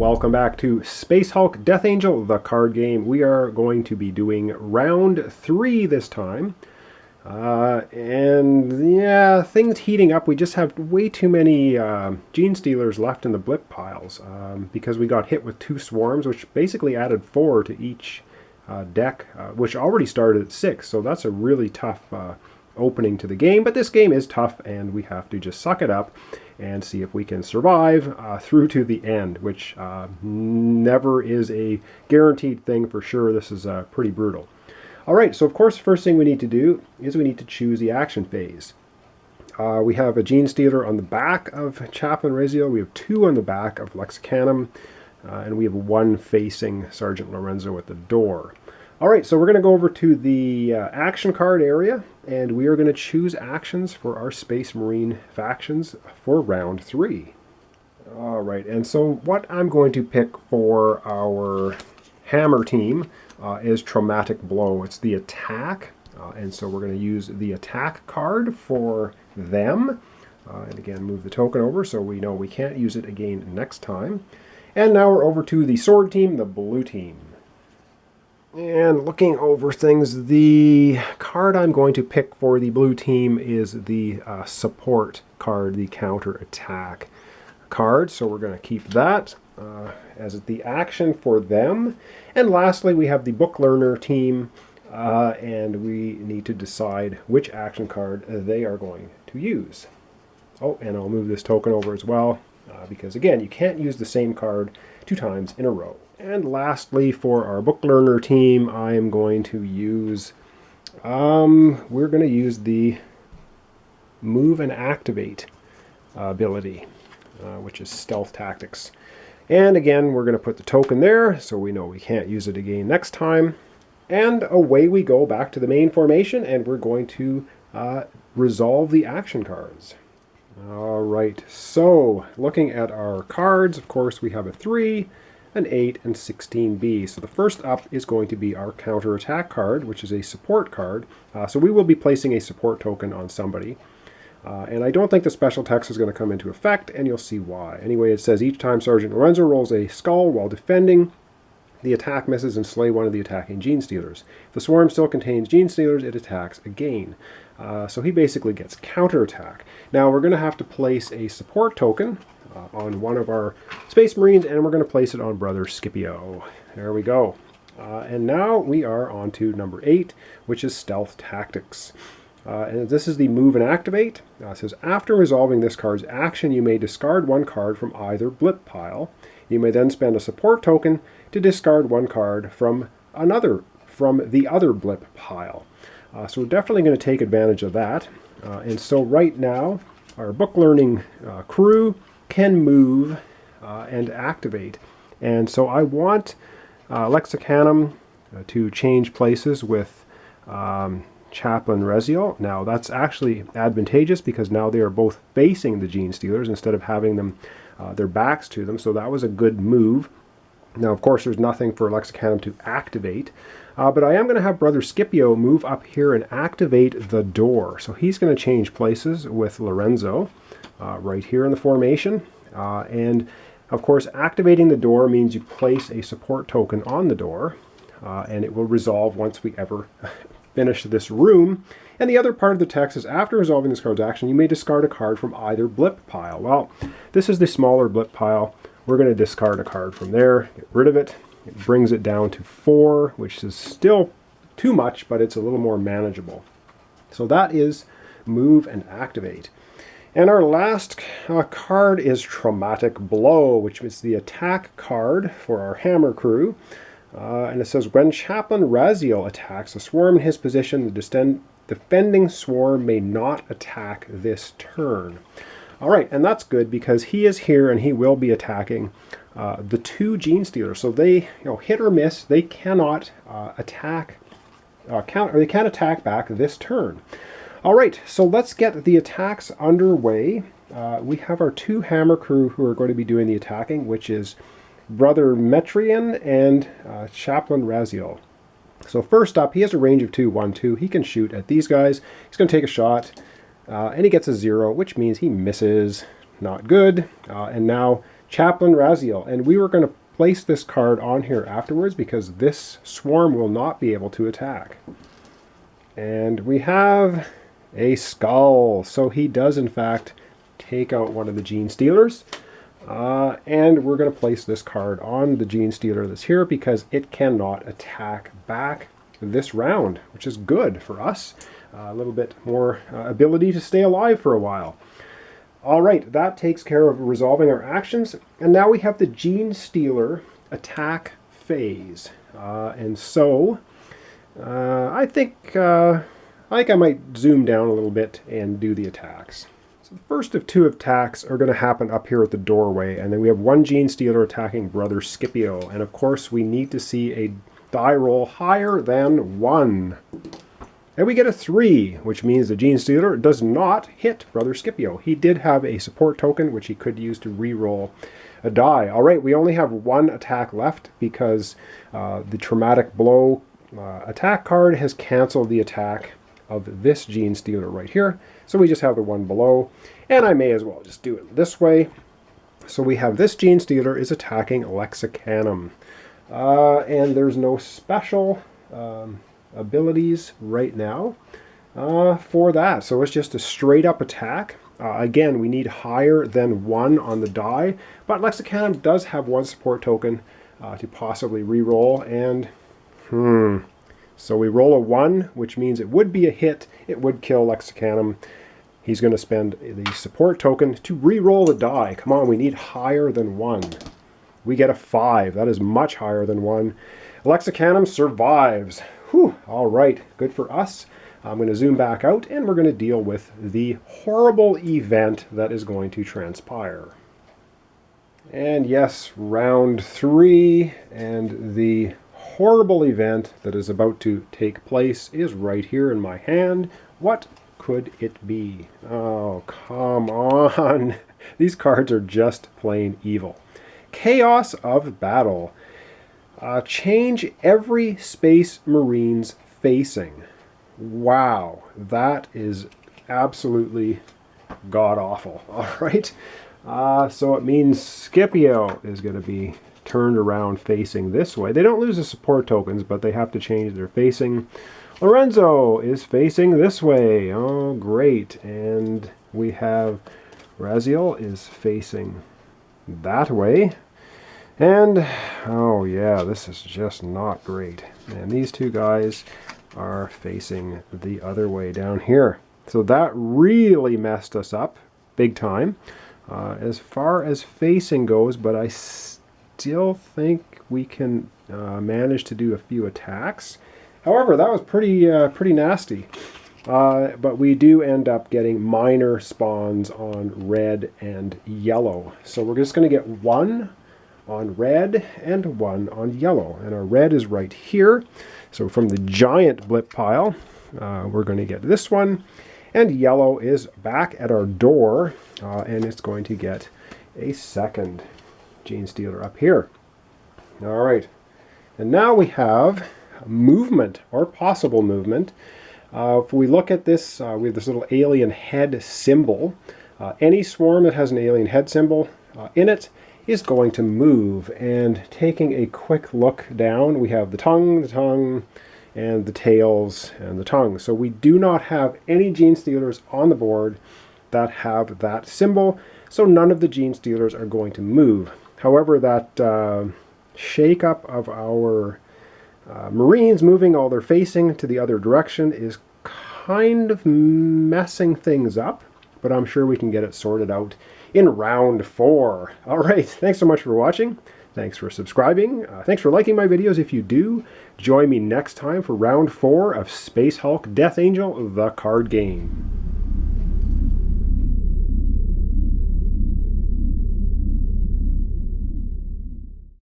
welcome back to Space Hulk Death Angel, the card game. We are going to be doing round 3 this time. And yeah, things heating up. We just have way too many Gene Stealers left in the blip piles because we got hit with 2 swarms, which basically added 4 to each deck, which already started at 6. So that's a really tough opening to the game. But this game is tough, and we have to just suck it up and see if we can survive through to the end, which never is a guaranteed thing for sure. This is pretty brutal. Alright, so of course the first thing we need to do is we need to choose the action phase. We have a Gene Stealer on the back of Chaplain Raziel, we have 2 on the back of Lexicanum, and we have 1 facing Sergeant Lorenzo at the door. Alright, so we're going to go over to the action card area, and we are going to choose actions for our Space Marine factions for round 3. Alright, and so what I'm going to pick for our Hammer team is Traumatic Blow. It's the attack, and so we're going to use the attack card for them. And again, move the token over so we know we can't use it again next time. And now we're over to the sword team, the blue team. And looking over things, the card I'm going to pick for the blue team is the support card, the counter attack card. So we're going to keep that as the action for them. And lastly, we have the book learner team, and we need to decide which action card they are going to use. Oh, and I'll move this token over as well, because again, you can't use the same card 2 times in a row. And lastly, for our book learner team, I am going to use, we're going to use the move and activate ability, which is stealth tactics. And again, we're going to put the token there so we know we can't use it again next time. And away we go back to the main formation, and we're going to resolve the action cards. Alright, so looking at our cards, of course we have a 3, an 8, and 16B. So the first up is going to be our counterattack card, which is a support card. So we will be placing a support token on somebody. And I don't think the special text is going to come into effect, and you'll see why. Anyway, it says each time Sergeant Lorenzo rolls a skull while defending, the attack misses and slay one of the attacking Gene Stealers. If the swarm still contains Gene Stealers, it attacks again. So he basically gets counterattack. Now we're going to have to place a support token on one of our Space Marines, and we're going to place it on Brother Scipio. There we go. And now we are on to number 8, which is Stealth Tactics. And this is the move and activate. It says, after resolving this card's action, you may discard 1 card from either blip pile. You may then spend a support token to discard 1 card from the other blip pile. So we're definitely going to take advantage of that. And so right now, our book learning crew can move and activate. And so I want Lexicanum to change places with Chaplain Raziel. Now that's actually advantageous because now they are both facing the Gene Stealers instead of having them their backs to them. So that was a good move. Now of course there's nothing for Lexicanum to activate, but I am going to have Brother Scipio move up here and activate the door. So he's going to change places with Lorenzo right here in the formation. And of course activating the door means you place a support token on the door, and it will resolve once we ever finish this room. And the other part of the text is, after resolving this card's action, you may discard a card from either blip pile. Well, this is the smaller blip pile. We're going to discard a card from there, get rid of it. It brings it down to 4, which is still too much, but it's a little more manageable. So that is move and activate. And our last card is Traumatic Blow, which is the attack card for our Hammer crew. And it says, when Chaplain Raziel attacks a swarm in his position, the defending swarm may not attack this turn. Alright, and that's good because he is here and he will be attacking the 2 Gene Stealers. So they, hit or miss, they cannot attack, they can't attack back this turn. Alright, so let's get the attacks underway. We have our 2 Hammer crew who are going to be doing the attacking, which is Brother Metrian and Chaplain Raziel. So first up, he has a range of 2, 1, 2. He can shoot at these guys. He's going to take a shot, and he gets a 0, which means he misses. Not good. And now Chaplain Raziel. And we were going to place this card on here afterwards because this swarm will not be able to attack. And we have a skull. So he does, in fact, take out one of the Gene Stealers. And we're going to place this card on the Gene Stealer that's here because it cannot attack back this round, which is good for us. A little bit more ability to stay alive for a while. All right, that takes care of resolving our actions. And now we have the Gene Stealer attack phase. And so I think I might zoom down a little bit and do the attacks. So the first of two attacks are going to happen up here at the doorway, and then we have one Gene Stealer attacking Brother Scipio. And of course we need to see a die roll higher than 1. And we get a 3, which means the Gene Stealer does not hit Brother Scipio. He did have a support token, which he could use to re-roll a die. All right, we only have one attack left because the Traumatic Blow attack card has canceled the attack of this Gene Stealer right here. So we just have the one below, and I may as well just do it this way. So we have this Gene Stealer is attacking Lexicanum. And there's no special abilities right now for that. So it's just a straight up attack. Again, we need higher than 1 on the die, but Lexicanum does have 1 support token to possibly re-roll, and so we roll a 1, which means it would be a hit. It would kill Lexicanum. He's going to spend the support token to re-roll the die. Come on, we need higher than 1. We get a 5. That is much higher than 1. Lexicanum survives. Whew. All right, good for us. I'm going to zoom back out, and we're going to deal with the horrible event that is going to transpire. And yes, round 3, and the horrible event that is about to take place is right here in my hand. What could it be? Oh, come on. These cards are just plain evil. Chaos of Battle. Change every Space Marine's facing. Wow, that is absolutely god-awful. All right, so it means Scipio is going to be turned around facing this way. They don't lose the support tokens, but they have to change their facing. Lorenzo is facing this way. Oh, great. And we have Raziel is facing that way. And, oh yeah, this is just not great. And these two guys are facing the other way down here. So that really messed us up big time as far as facing goes, but I still think we can manage to do a few attacks. However, that was pretty nasty. But we do end up getting minor spawns on red and yellow. So we're just going to get 1 on red and 1 on yellow. And our red is right here. So from the giant blip pile, we're going to get this one. And yellow is back at our door, and it's going to get a second Gene Stealer up here. All right. And now we have movement, or possible movement. If we look at this, we have this little alien head symbol. Any swarm that has an alien head symbol in it is going to move. And taking a quick look down, we have the tongue, and the tails, and the tongue. So we do not have any Gene Stealers on the board that have that symbol, so none of the Gene Stealers are going to move. However, that shake-up of our Marines moving all their facing to the other direction is kind of messing things up, but I'm sure we can get it sorted out in round 4. All right, thanks so much for watching. Thanks for subscribing. Thanks for liking my videos if you do. Join me next time for round 4 of Space Hulk Death Angel, the card game.